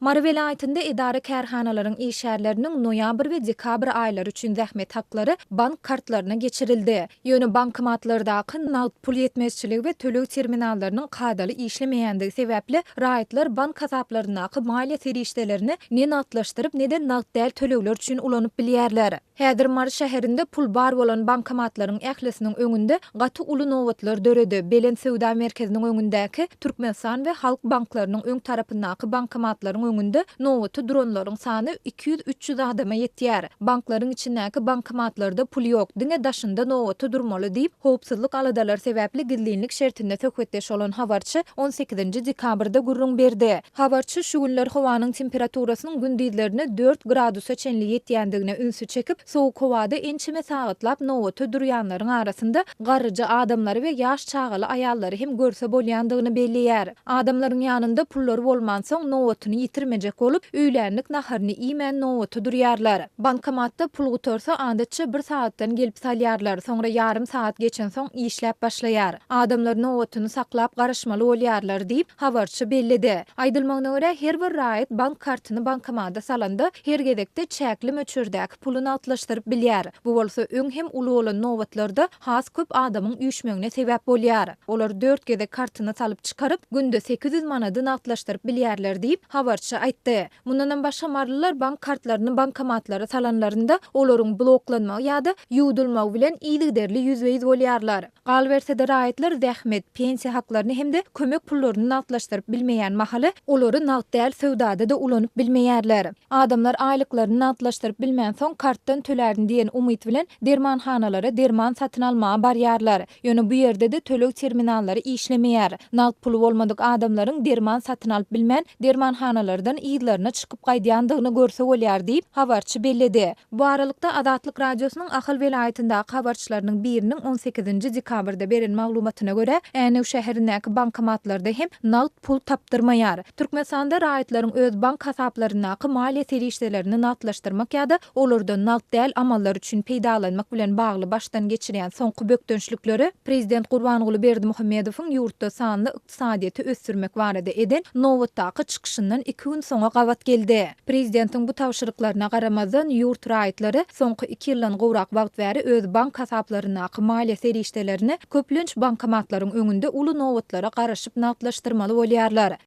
Mara vilayetinde idare kärhanaların işärlerinin noyabr ve dekabr ayları üçün zähmet hakları bank kartlarına geçirildi. Ýöne bankomatlardaki nagd pul yetmezçiligi ve tölek terminallarynyň kadaly işlemeýändigi sebäpli raýatlar bank hasaplaryndaky maliýe serişdelerini ne natlaşdyryp ne de nagd däl tölekler üçin ulanyp bilýärler. Häzir Mara şäherinde pul bar bolan bankomatlaryň ählisiniň öňünde gaty uly nowatlar döredi. Belen Sowda merkeziniň öňündäki Türkmenistan we Halk banklarynyň öň tarapyndaky bankomatlaryň öňünde nowaty duranlaryň sany 200-300 adama ýetýär. Banklaryň içindäki bankomatlarda pul ýok, diňe daşynda nowaty durmaly diýip howpsuzlyk aladalar sebäpli gizlinlik şertinde töketdeş olan habarçy 18 dekabrda gurrun berdi. Habarçy şu günler howanyň temperaturasynyň gündizlerine 4 gradusa çenli ýetýändigine ünsü çekip soğuk howada ençime saýatlap nowaty durýanlaryň arasynda garryja adamlary we ýaş çagaly aýallary hem görse bolýandygyny belliýär. Adamlaryň ýanynda pullary bolmansoň nowatyny ýitirmejek bolup öýlänlik naharyny iýmän nowaty durýarlar. Bankomatda pul gutarsa adatça 1 saatdan gelip salýarlar, soňra ýarym saat geçen soň işläp başlaýar. Adamlar nowatyny saklap garaşmaly bolýarlar diýip habarçy bellidi. Aýdylmagyna görä her bir raýat bank kartyny bankomata salanda her gedekde çäkli möçürdäki puluny atlaşdyryp bilýär. Bu bolsa öň hem uly bolan nowatlarda has köp adamyň üýşmegiне sebäp bolýar. Olar 4 gedek kartyny salyp çykaryp günde 800 manadan atlaşdyryp bilýärler diýip habarçy aýtdy. Mundan başga marlylar bank kartlaryny bankomatlara salanlarynda olaryň bloklanmagy ýa-da ýuwdulmagy bilen iýligderli ýüzbeýiz bolýarlar. Galbersede raýatlar zähmet, pensiýa haklaryny hemde kömek pullaryny atlaşdyryp bilmeýän mahaly olary nagd däl sowdada da ulanyp bilmeýärler. Adamlar aýlyklaryny atlaşdyryp bilmän soň kartdan tölärin diýen umyt bilen dermanhanalara derman satyn almaga barýarlar. Ýöne bu ýerde de tölek terminallary işlemeýär. Nagd pulu bolmadyk adamlaryň derman satyn alyp bilmän dermanhanalardan ýyllaryna çykyp gaýdýandygyny görse bolýar diýip habarçy bellidi. Bu aralykda Adatlyk radiosynyň Ahal vilayetindäki habarçylarynyň biriniň 18 dekabrda beren maglumatyna görä, Änew şäherindäki bankomatlarda hem nagd pul tapdyrmaýar. Türkmenistanda raýatlaryň öz bank hasaplaryndaky maliýe serişdelerini natlaşdyrmak ýa-da olardan nagd däl amallar üçin peýdalanmak bilen bagly başdan geçirýän soňky bökdönçlükleri Prezident Gurbanuly Berdimuhammedowyň ýurtda sanly ykdysadyýety ösdürmek barada eden nowatdaky çykyşyndan 2 gün soňa gawat geldi. Prezidentiň bu tawşyryklaryna garamazdan ýurt raýatlary soňky 2 ýyldan gowrak wagt bäri öz bank hasaplaryndaky maliýe serişdelerini köplenç bankomatlaryň öňünde uly nowatlara garaşyp natlaşdyrmaly bolýarlar.